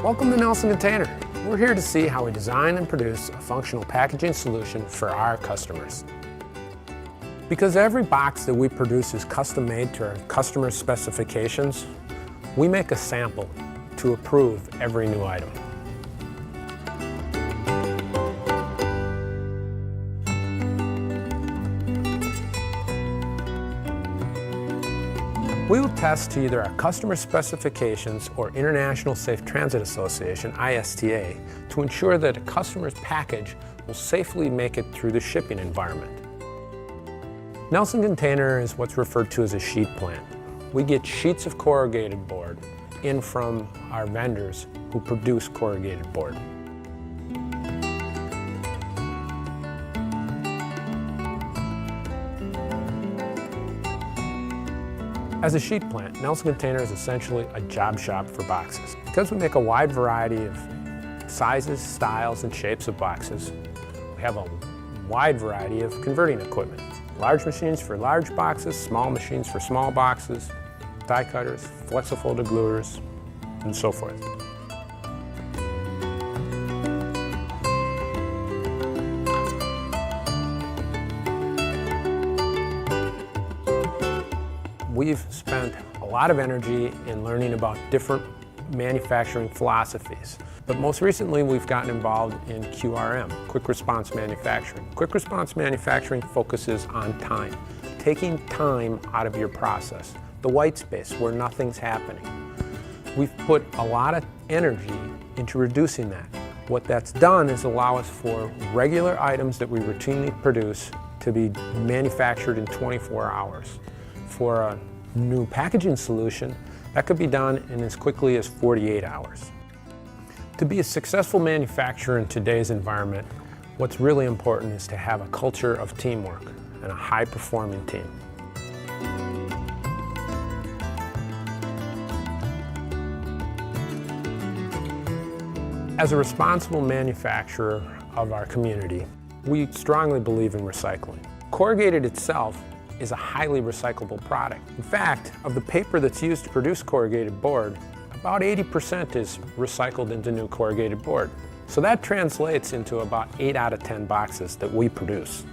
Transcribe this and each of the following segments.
Welcome to Nelson Container. We're here to see how we design and produce a functional packaging solution for our customers. Because every box that we produce is custom made to our customers' specifications, we make a sample to approve every new item. We will test to either our customer specifications or International Safe Transit Association, ISTA, to ensure that a customer's package will safely make it through the shipping environment. Nelson Container is what's referred to as a sheet plant. We get sheets of corrugated board in from our vendors who produce corrugated board. As a sheet plant, Nelson Container is essentially a job shop for boxes. Because we make a wide variety of sizes, styles, and shapes of boxes, we have a wide variety of converting equipment. Large machines for large boxes, small machines for small boxes, die cutters, flexifolded gluers, and so forth. We've spent a lot of energy in learning about different manufacturing philosophies. But most recently, we've gotten involved in QRM, quick response manufacturing. Quick response manufacturing focuses on time, taking time out of your process, the white space where nothing's happening. We've put a lot of energy into reducing that. What that's done is allow us for regular items that we routinely produce to be manufactured in 24 hours. For a new packaging solution, that could be done in as quickly as 48 hours. To be a successful manufacturer in today's environment, what's really important is to have a culture of teamwork and a high-performing team. As a responsible manufacturer of our community, we strongly believe in recycling. Corrugated itself is a highly recyclable product. In fact, of the paper that's used to produce corrugated board, about 80% is recycled into new corrugated board. So that translates into about 8 out of 10 boxes that we produce.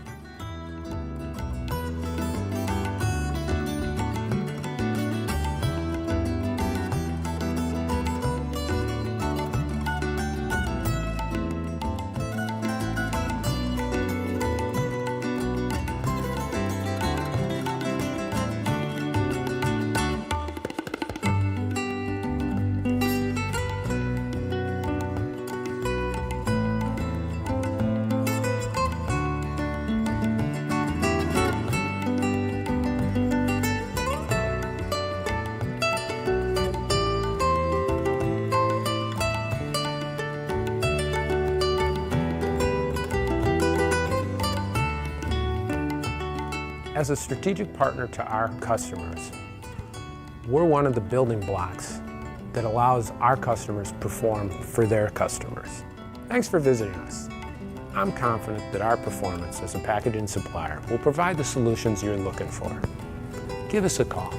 As a strategic partner to our customers, we're one of the building blocks that allows our customers to perform for their customers. Thanks for visiting us. I'm confident that our performance as a packaging supplier will provide the solutions you're looking for. Give us a call.